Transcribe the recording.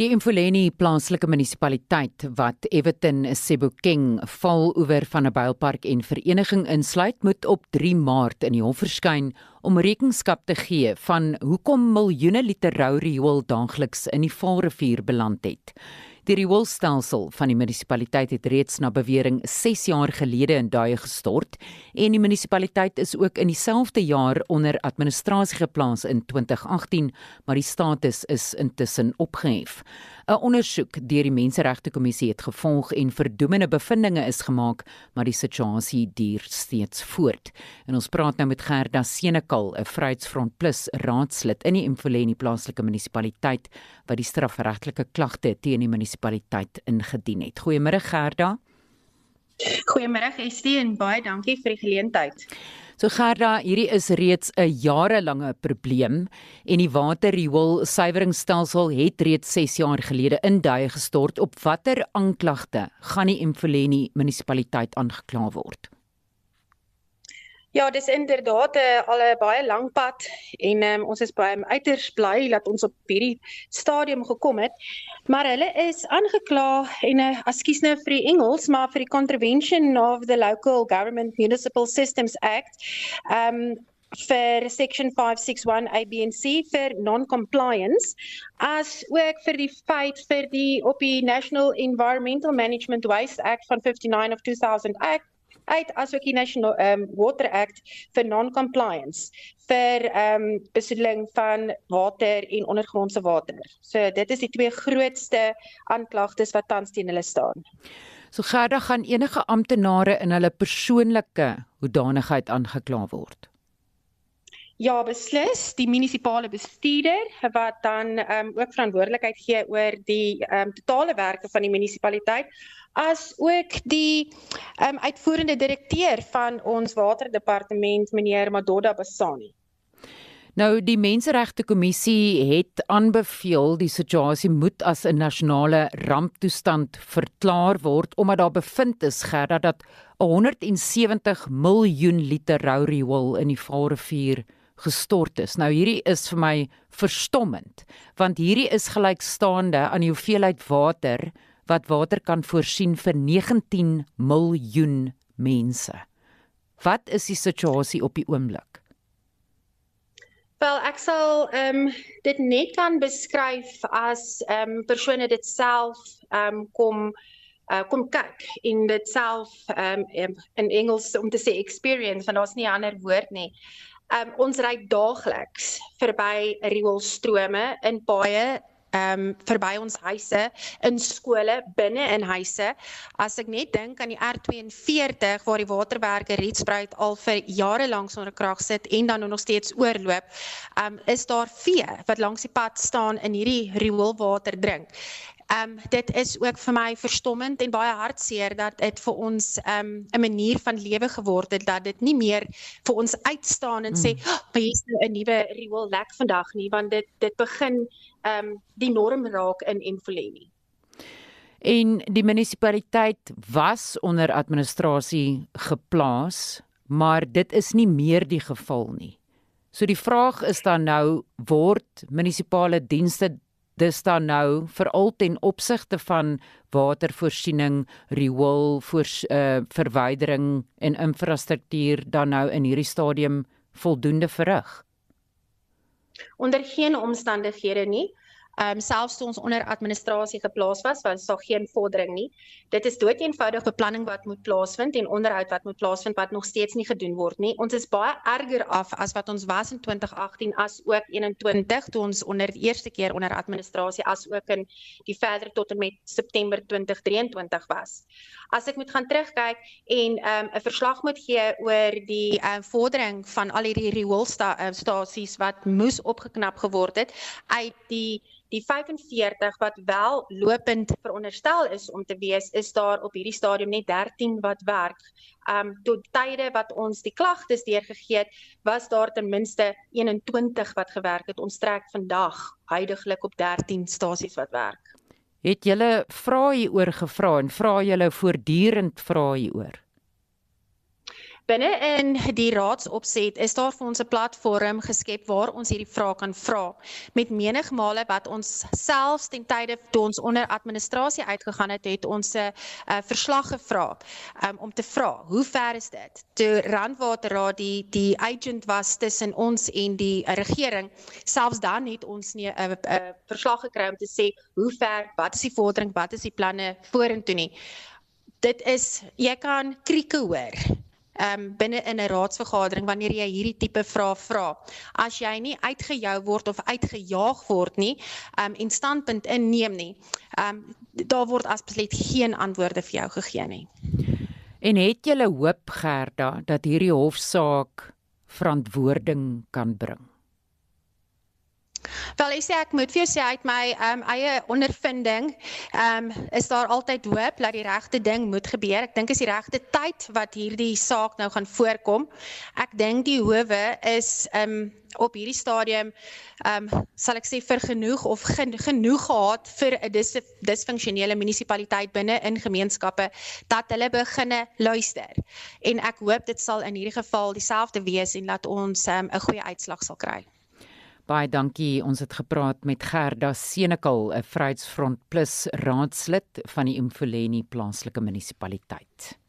Die Mfuleni plaaslike munisipaliteit wat Everton, Sebokeng, Vaaloewer van 'n Builpark en vereniging insluit, moet op 3 Maart in die hof verskyn om rekenskap te gee van hoekom miljoene liter rou riool daagliks in die Vaalrivier beland het. Die rioolstelsel van die munisipaliteit het reeds na bewering 6 jaar gelede in duie gestort en die munisipaliteit is ook in dieselfde jaar onder administrasie geplaas in 2018, maar die status is intussen opgehef. 'n Ondersoek deur die Menseregtekommissie het gevolg en verdoemende bevindinge is gemaak, maar die situasie duur steeds voort. En ons praat nou met Gerda Senekal, 'n Vryheidsfront Plus raadslid in die Mfuleni plaaslike munisipaliteit wat die strafregtelike klagte teen die munisipaliteit ingedien het. Goeiemôre Gerda. Goeiemôre Estie en baie dankie vir die geleentheid. So Gerda, hierdie is reeds 'n jarelange probleem en die waterriool-suiweringsstelsel het reeds 6 jaar gelede in duie gestort. Op watter aanklagte gaan die Mfuleni munisipaliteit aangekla word? Ja, dis inderdaad al 'n baie lang pad en ons is baie uiters bly dat ons op hierdie stadium gekom het. Maar hulle is aangekla en ekskuus nou vir die Engels, maar vir die Contravention of the Local Government Municipal Systems Act, vir Section 561 A, B en C vir non-compliance, as ook vir die feit vir die op die National Environmental Management Waste Act van 59 of 2000 Act, as ook die National Water Act vir non-compliance, vir besoedeling van water en ondergrondse water. So dit is die 2 grootste aanklagtes wat tans teen hulle staan. So Gerda, gaan enige amptenare in hulle persoonlike hoedanigheid aangekla word? Ja, beslis. Die munisipale bestuurder wat dan ook verantwoordelikheid gee oor die totale werke van die munisipaliteit, as ook die uitvoerende direkteur van ons waterdepartement, meneer Madoda Basani. Nou, die Menseregtekommissie het aanbeveel die situasie moet as 'n nasionale ramptoestand verklaar word, omdat daar bevind is, Gerda, dat 170 miljoen liter rou riool in die Vaalrivier gestort is. Nou, hierdie is vir my verstommend, want hierdie is gelykstaande aan die hoeveelheid water wat water kan voorsien vir 19 miljoen mense. Wat is die situasie op die oomblik? Wel, ek sal dit net kan beskryf as persone dit self kom kyk en dit self in Engels om te sê experience, want daar's nie 'n ander woord nie. Ons ry daagliks verby rioolstrome in paaie, verby ons huise, in skole, binne in huise. As ek net dink aan die R42 waar die waterwerke Rietspruit al vir jare lank sonder krag sit en dan nog steeds oorloop, is daar vee wat langs die pad staan en hierdie rioolwater drink. Dit is ook vir my verstommend en baie hartseer dat dit vir ons 'n manier van lewe geword het, dat dit nie meer vir ons uitstaan en sê, maar hier is nou 'n nuwe riool lek vandag nie, want dit begin die norm raak in Mfuleni. En die munisipaliteit was onder administrasie geplaas, maar dit is nie meer die geval nie. So die vraag is dan nou, word munisipale dienste dis dan nou veral ten opsigte van watervoorsiening, riool, verwydering en infrastruktuur dan nou in hierdie stadium voldoende verrig? Onder geen omstandighede nie. Selfs toe ons onder administrasie geplaas was daar geen vordering nie. Dit is doeteenvoudig beplanning wat moet plaasvind en onderhoud wat moet plaasvind wat nog steeds nie gedoen word nie. Ons is baie erger af as wat ons was in 2018 as ook 21 toe ons onder die eerste keer onder administrasie as ook in die verder tot en met September 2023 was. As ek moet gaan terugkyk en 'n verslag moet gee oor die vordering van al hierdie rioolstasies wat moes opgeknap geword het uit die 45 wat wel lopend veronderstel is om te wees, is daar op hierdie stadium net 13 wat werk. Tot tye wat ons die klagtes deurgegee het, was daar ten minste 21 wat gewerk het. Ons trek vandag huidiglik op 13 stasies wat werk. Het julle vra hieroor gevra en vra julle voortdurend vra hieroor? Binne in die raadsopset is daar vir ons 'n platform geskep waar ons hierdie vrae kan vra. Met menigmale wat ons selfs ten tye toe ons onder administrasie uitgegaan het ons 'n verslag gevra om te vra, hoe ver is dit? Toe Randwaterraad die agent was tussen ons en die regering, selfs dan het ons nie 'n verslag gekry om te sê hoe ver, wat is die vordering, wat is die planne vorentoe nie. Dit is, jy kan krieke hoor binne in 'n raadsvergadering wanneer jy hierdie tipe vrae vra. As jy nie uitgejou word of uitgejaag word nie en standpunt inneem nie, daar word absoluut geen antwoorde vir jou gegee nie. En het julle hoop, Gerda, dat hierdie hofsaak verantwoording kan bring? Wel, ek moet vir jou sê, uit my eie ondervinding, is daar altyd hoop dat die regte ding moet gebeur. Ek dink is die regte tyd wat hierdie saak nou gaan voorkom. Ek dink die howe is op hierdie stadium, sal ek sê, vergenoeg of genoeg gehad vir 'n disfunksionele munisipaliteit binne in gemeenskappe, dat hulle beginne luister. En ek hoop dit sal in hierdie geval dieselfde wees en dat ons 'n goeie uitslag sal kry. Baie dankie. Ons het gepraat met Gerda Senekal, 'n Vryheidsfront Plus raadslid van die Mfuleni plaaslike munisipaliteit.